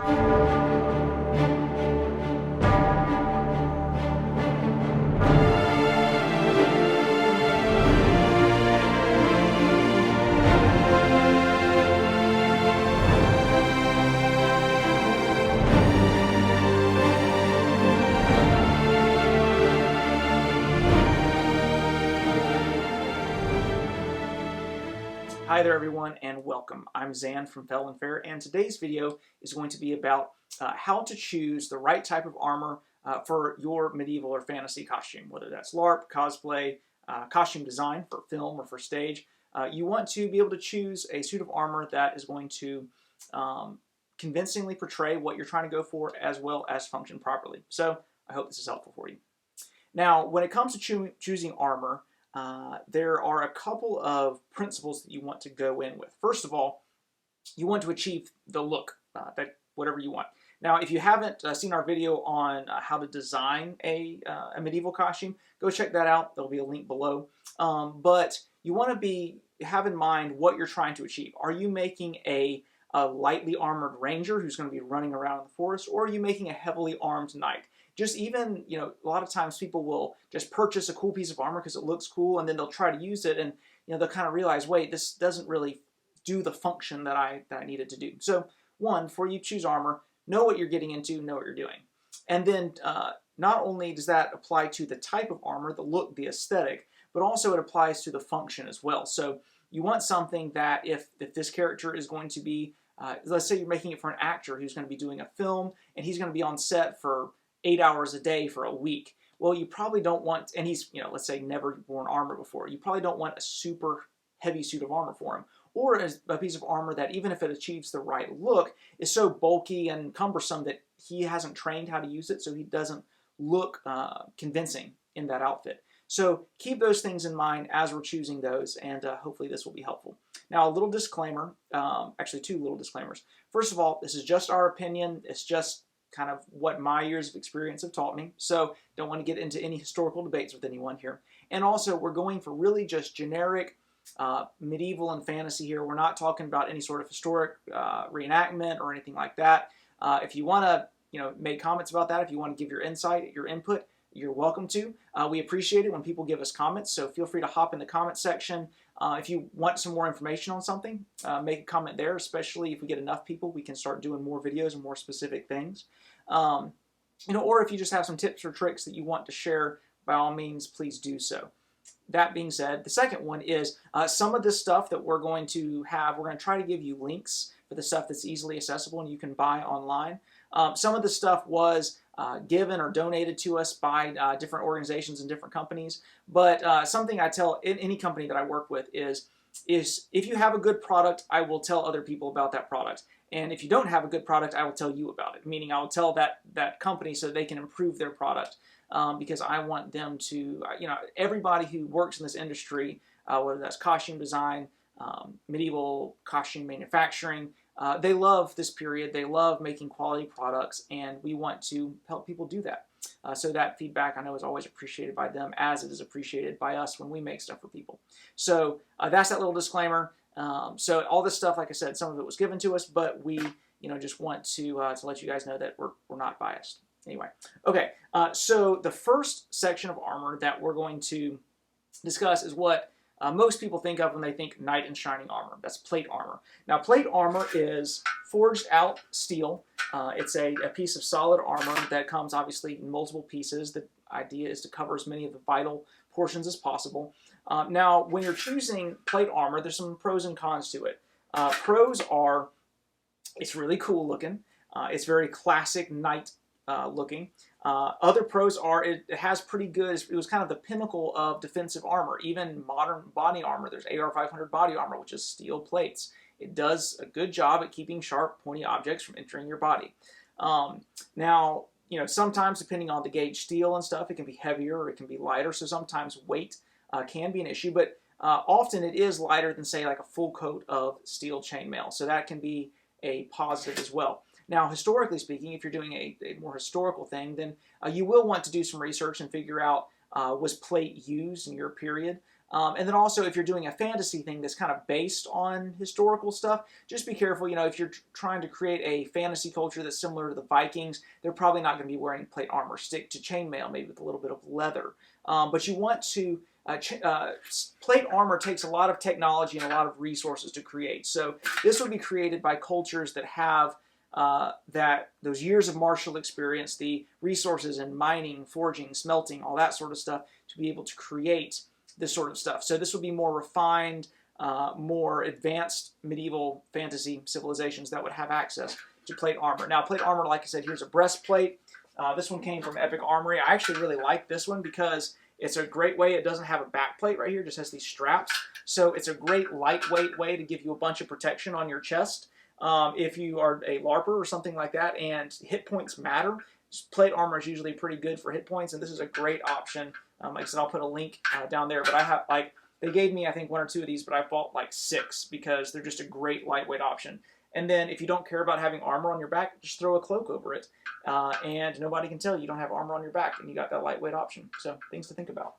Hi there everyone and welcome. I'm Zan from Fell and Fair, and today's video is going to be about how to choose the right type of armor for your medieval or fantasy costume, whether that's LARP, cosplay, costume design for film or for stage. You want to be able to choose a suit of armor that is going to convincingly portray what you're trying to go for as well as function properly. So I hope this is helpful for you. Now, when it comes to choosing armor, there are a couple of principles that you want to go in with. First of all, you want to achieve the look, that whatever you want. Now, if you haven't seen our video on how to design a medieval costume, go check that out. There'll be a link below. But you want to have in mind what you're trying to achieve. Are you making a lightly armored ranger who's going to be running around in the forest, or are you making a heavily armed knight? Just even, a lot of times people will just purchase a cool piece of armor because it looks cool, and then they'll try to use it, and they'll kind of realize, wait, this doesn't really do the function that I need it to do. So, one, before you choose armor, know what you're getting into, know what you're doing. And then not only does that apply to the type of armor, the look, the aesthetic, but also it applies to the function as well. So you want something that if this character is going to be, let's say you're making it for an actor who's going to be doing a film, and he's going to be on set for 8 hours a day for a week. Well, you probably don't want, and he's, let's say never worn armor before, you probably don't want a super heavy suit of armor for him. Or a piece of armor that, even if it achieves the right look, is so bulky and cumbersome that he hasn't trained how to use it, so he doesn't look convincing in that outfit. So keep those things in mind as we're choosing those, and hopefully this will be helpful. Now, a little disclaimer, actually two little disclaimers. First of all, this is just our opinion. It's just kind of what my years of experience have taught me. So don't want to get into any historical debates with anyone here. And also, we're going for really just generic medieval and fantasy here. We're not talking about any sort of historic reenactment or anything like that. If you want to make comments about that, if you want to give your insight, your input, you're welcome to. We appreciate it when people give us comments, so feel free to hop in the comment section. If you want some more information on something, make a comment there, especially if we get enough people, we can start doing more videos and more specific things. Or if you just have some tips or tricks that you want to share, by all means, please do so. That being said, the second one is some of this stuff that we're going to try to give you links for the stuff that's easily accessible and you can buy online. Some of the stuff was given or donated to us by different organizations and different companies. But something I tell any company that I work with is if you have a good product, I will tell other people about that product. And if you don't have a good product, I will tell you about it. Meaning I will tell that company so they can improve their product. Because I want them to, everybody who works in this industry, whether that's costume design, medieval costume manufacturing, they love this period. They love making quality products, and we want to help people do that. So that feedback, I know, is always appreciated by them, as it is appreciated by us when we make stuff for people. So that's that little disclaimer. So all this stuff, like I said, some of it was given to us, but we, just want to let you guys know that we're not biased. Anyway, okay, so the first section of armor that we're going to discuss is what most people think of when they think knight in shining armor. That's plate armor. Now, plate armor is forged out steel. It's a piece of solid armor that comes obviously in multiple pieces. The idea is to cover as many of the vital portions as possible. Now, when you're choosing plate armor, there's some pros and cons to it. Pros are, it's really cool looking. It's very classic knight looking. Other pros are it has pretty good, it was kind of the pinnacle of defensive armor. Even modern body armor, there's AR-500 body armor, which is steel plates. It does a good job at keeping sharp, pointy objects from entering your body. Now, sometimes depending on the gauge steel and stuff, it can be heavier or it can be lighter, so sometimes weight can be an issue, but often it is lighter than, say, like a full coat of steel chainmail, so that can be a positive as well. Now, historically speaking, if you're doing a more historical thing, then you will want to do some research and figure out was plate used in your period. And then also, if you're doing a fantasy thing that's kind of based on historical stuff, just be careful. You know, if you're trying to create a fantasy culture that's similar to the Vikings, they're probably not going to be wearing plate armor. Stick to chainmail, maybe with a little bit of leather. But you want to plate armor takes a lot of technology and a lot of resources to create. So this would be created by cultures that have those years of martial experience, the resources in mining, forging, smelting, all that sort of stuff, to be able to create this sort of stuff. So this would be more refined, more advanced medieval fantasy civilizations that would have access to plate armor. Now, plate armor, like I said, here's a breastplate. This one came from Epic Armory. I actually really like this one because it's a great way. It doesn't have a back plate right here, it just has these straps. So it's a great lightweight way to give you a bunch of protection on your chest. If you are a LARPer or something like that and hit points matter, plate armor is usually pretty good for hit points, and this is a great option. Like I said, I'll put a link down there, but I have, like, they gave me, I think, 1 or 2 of these, but I bought like 6 because they're just a great lightweight option. And then if you don't care about having armor on your back, just throw a cloak over it, and nobody can tell you don't have armor on your back, and you got that lightweight option. So things to think about.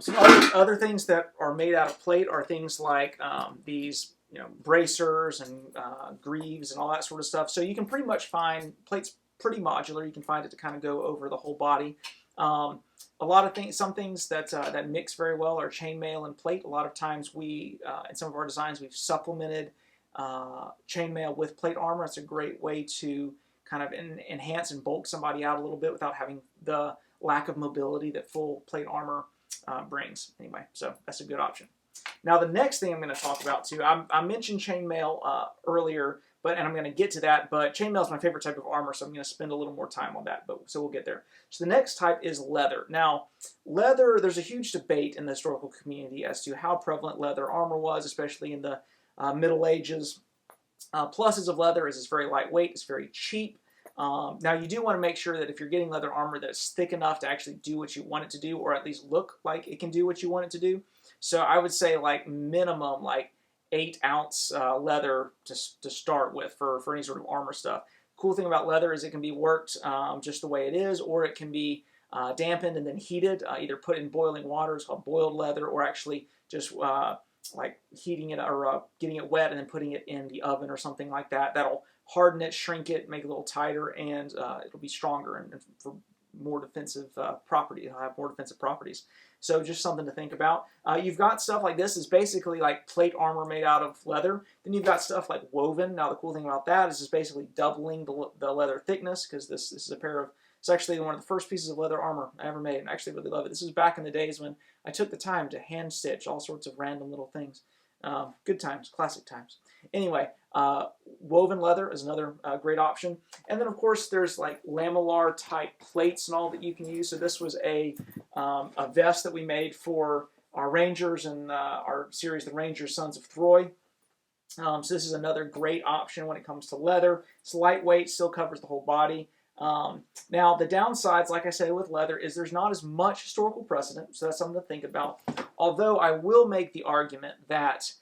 Some other things that are made out of plate are things like these, bracers and greaves and all that sort of stuff. So you can pretty much find plates pretty modular. You can find it to kind of go over the whole body. A lot of things, some things that mix very well are chainmail and plate. A lot of times we, in some of our designs, we've supplemented chainmail with plate armor. It's a great way to kind of enhance and bulk somebody out a little bit without having the lack of mobility that full plate armor brings. Anyway, so that's a good option. Now the next thing I'm going to talk about too, I mentioned chainmail earlier, and I'm going to get to that, but chainmail is my favorite type of armor, so I'm going to spend a little more time on that, so we'll get there. So the next type is leather. Now, leather, there's a huge debate in the historical community as to how prevalent leather armor was, especially in the Middle Ages. Pluses of leather is it's very lightweight, it's very cheap. Now, you do want to make sure that if you're getting leather armor that it's thick enough to actually do what you want it to do, or at least look like it can do what you want it to do. So I would say like minimum like 8-ounce leather to start with for any sort of armor stuff. Cool thing about leather is it can be worked just the way it is, or it can be dampened and then heated, either put in boiling water, it's called boiled leather, or actually just like heating it or getting it wet and then putting it in the oven or something like that. That'll harden it, shrink it, make it a little tighter, and it'll be stronger and for more defensive property. It'll have more defensive properties. So just something to think about. You've got stuff like this is basically like plate armor made out of leather. Then you've got stuff like woven. Now the cool thing about that is it's basically doubling the leather thickness, because this is a pair of, it's actually one of the first pieces of leather armor I ever made, and I actually really love it. This is back in the days when I took the time to hand stitch all sorts of random little things. Good times, classic times. Anyway, woven leather is another great option. And then, of course, there's like lamellar type plates and all that you can use. So this was a vest that we made for our Rangers and our series, The Rangers Sons of Troy. So this is another great option when it comes to leather. It's lightweight, still covers the whole body. Now, the downsides, like I said, with leather is there's not as much historical precedent, so that's something to think about. Although I will make the argument that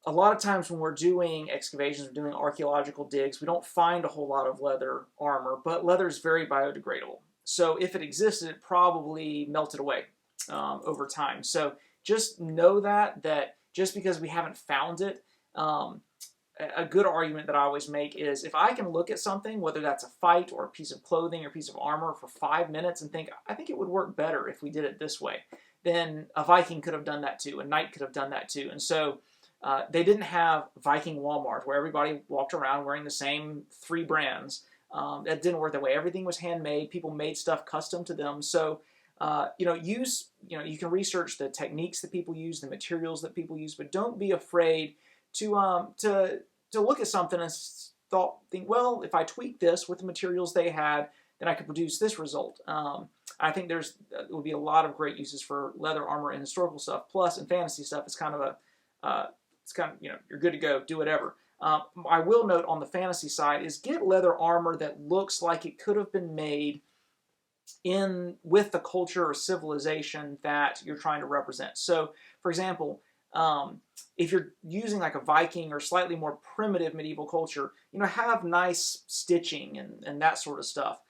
a lot of times when we're doing excavations, we're doing archaeological digs, we don't find a whole lot of leather armor, but leather is very biodegradable. So if it existed, it probably melted away over time. So just know that just because we haven't found it, a good argument that I always make is if I can look at something, whether that's a fight or a piece of clothing or a piece of armor for 5 minutes and think, I think it would work better if we did it this way, then a Viking could have done that too, a knight could have done that too. And so they didn't have Viking Walmart where everybody walked around wearing the same 3 brands. That didn't work that way. Everything was handmade. People made stuff custom to them. So, you can research the techniques that people use, the materials that people use, but don't be afraid to look at something and think, well, if I tweak this with the materials they had, then I could produce this result. I think there would be a lot of great uses for leather armor and historical stuff. Plus, in fantasy stuff, it's kind of you're good to go, do whatever. I will note on the fantasy side is get leather armor that looks like it could have been made with the culture or civilization that you're trying to represent. So, for example, if you're using like a Viking or slightly more primitive medieval culture, have nice stitching and that sort of stuff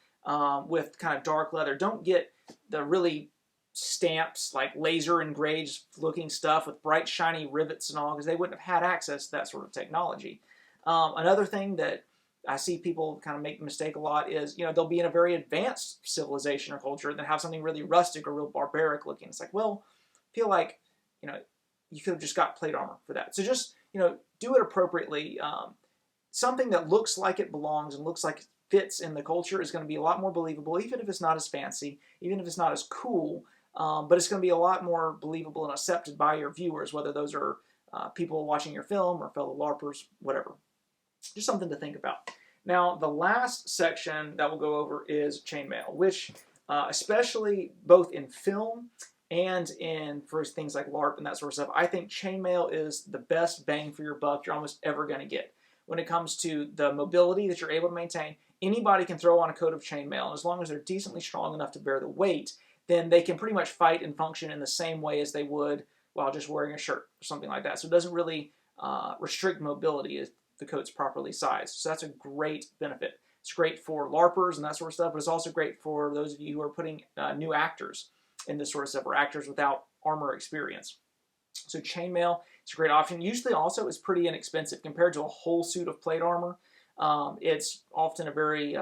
with kind of dark leather. Don't get the really stamps, like laser engraved looking stuff with bright shiny rivets and all, because they wouldn't have had access to that sort of technology. Another thing that I see people kind of make the mistake a lot is, they'll be in a very advanced civilization or culture and then have something really rustic or real barbaric looking. It's like, well, I feel like, you could have just got plate armor for that. So just, do it appropriately. Something that looks like it belongs and looks like it fits in the culture is going to be a lot more believable, even if it's not as fancy, even if it's not as cool, but it's going to be a lot more believable and accepted by your viewers, whether those are people watching your film or fellow LARPers, whatever. Just something to think about. Now, the last section that we'll go over is chainmail, which especially both in film and for things like LARP and that sort of stuff, I think chainmail is the best bang for your buck you're almost ever going to get. When it comes to the mobility that you're able to maintain, anybody can throw on a coat of chainmail, and as long as they're decently strong enough to bear the weight, then they can pretty much fight and function in the same way as they would while just wearing a shirt or something like that. So it doesn't really restrict mobility if the coat's properly sized. So that's a great benefit. It's great for LARPers and that sort of stuff, but it's also great for those of you who are putting new actors in this sort of stuff, or actors without armor experience. So chainmail is a great option. Usually also is pretty inexpensive compared to a whole suit of plate armor. It's often a very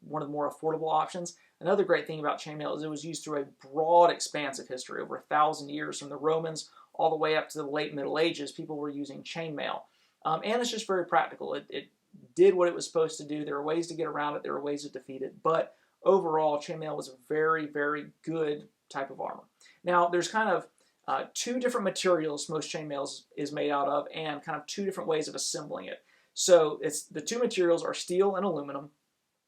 one of the more affordable options. Another great thing about chainmail is it was used through a broad expanse of history, over 1,000 years, from the Romans all the way up to the late Middle Ages. People were using chainmail. And it's just very practical. It did what it was supposed to do. There are ways to get around it. There are ways to defeat it. But overall, chainmail was a very, very good type of armor. Now, there's kind of two different materials most chainmail is made out of, and kind of two different ways of assembling it. So the two materials are steel and aluminum.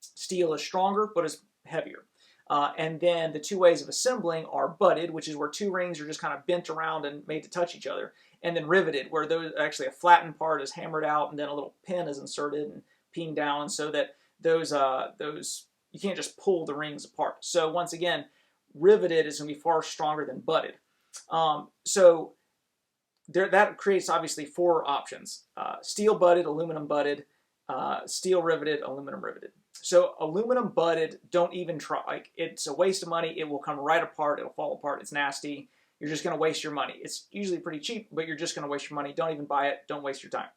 Steel is stronger, but it's heavier. And then the two ways of assembling are butted, which is where two rings are just kind of bent around and made to touch each other, and then riveted, where actually a flattened part is hammered out and then a little pin is inserted and pinned down so that those you can't just pull the rings apart. So once again, riveted is going to be far stronger than butted. So that creates obviously four options: steel butted, aluminum butted, steel riveted, aluminum riveted. So aluminum butted, don't even try. Like, it's a waste of money. It will come right apart. It'll fall apart. It's nasty. You're just going to waste your money. It's usually pretty cheap, but you're just going to waste your money. Don't even buy it. Don't waste your time.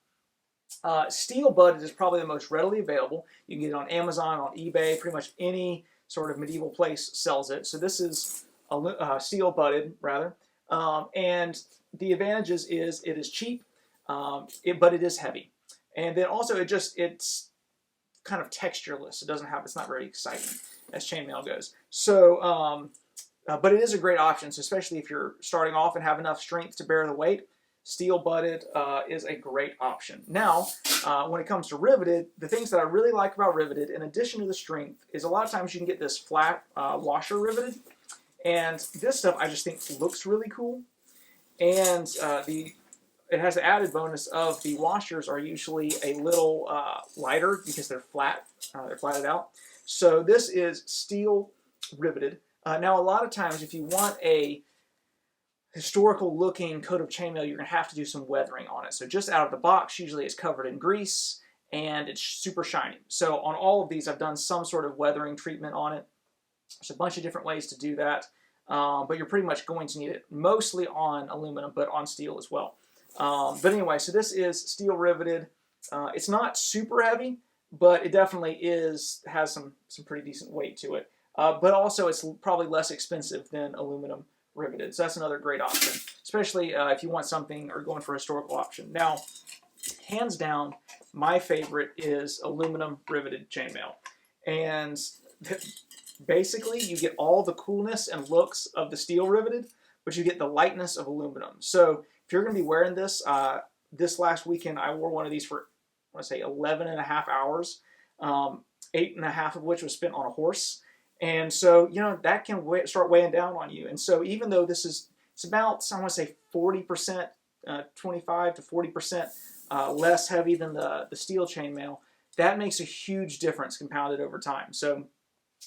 Steel butted is probably the most readily available. You can get it on Amazon, on eBay. Pretty much any sort of medieval place sells it. So this is steel butted, rather. And the advantages is it is cheap, but it is heavy. And then also it's kind of textureless. It's not very exciting as chainmail goes. So, but it is a great option. So especially if you're starting off and have enough strength to bear the weight, steel butted is a great option. Now, when it comes to riveted, the things that I really like about riveted, in addition to the strength, is a lot of times you can get this flat washer riveted. And this stuff I just think looks really cool. And it has the added bonus of the washers are usually a little lighter because they're flat. They're flatted out. So this is steel riveted. Now, a lot of times, if you want a historical looking coat of chainmail, you're going to have to do some weathering on it. So just out of the box, usually it's covered in grease and it's super shiny. So on all of these, I've done some sort of weathering treatment on it. There's a bunch of different ways to do that, but you're pretty much going to need it mostly on aluminum, but on steel as well. But anyway, so this is steel riveted. It's not super heavy, but it definitely has some pretty decent weight to it. But also it's probably less expensive than aluminum riveted. So that's another great option, especially if you want something or going for a historical option. Now, hands down, my favorite is aluminum riveted chainmail. And basically, you get all the coolness and looks of the steel riveted, but you get the lightness of aluminum. So if you're going to be wearing this, this last weekend, I wore one of these for, I want to say, 11 and a half hours, 8 and a half of which was spent on a horse. And so, that can start weighing down on you. And so even though it's about, I want to say 40%, 25 to 40% less heavy than the steel chainmail, that makes a huge difference compounded over time. So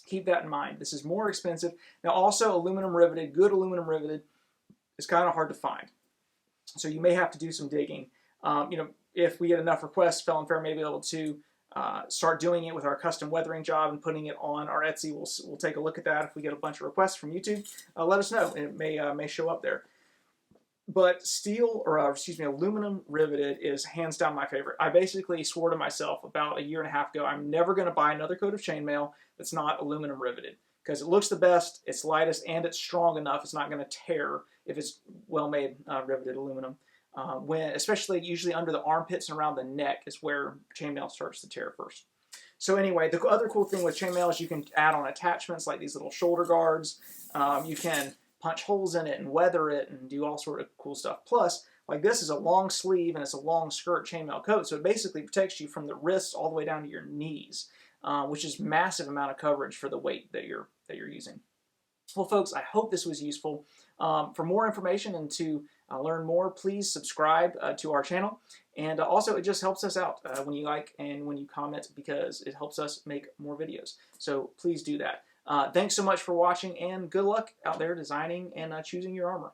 keep that in mind. This is more expensive. Now also, aluminum riveted, good aluminum riveted, is kind of hard to find. So you may have to do some digging. If we get enough requests, Felon Fair may be able to start doing it with our custom weathering job and putting it on our Etsy. We'll take a look at that. If we get a bunch of requests from YouTube, let us know. It may show up there. But steel, or excuse me, aluminum riveted is hands down my favorite. I basically swore to myself about a year and a half ago, I'm never going to buy another coat of chainmail that's not aluminum riveted, because it looks the best, it's lightest, and it's strong enough. It's not going to tear if it's well-made riveted aluminum. Especially usually under the armpits and around the neck is where chainmail starts to tear first. So anyway, the other cool thing with chainmail is you can add on attachments like these little shoulder guards. You can punch holes in it and weather it and do all sort of cool stuff. Plus, like this is a long sleeve and it's a long skirt chainmail coat, so it basically protects you from the wrists all the way down to your knees, which is massive amount of coverage for the weight that you're using. Well, folks, I hope this was useful. For more information and to learn more, please subscribe to our channel. And also, it just helps us out when you like and when you comment, because it helps us make more videos. So please do that. Thanks so much for watching, and good luck out there designing and choosing your armor.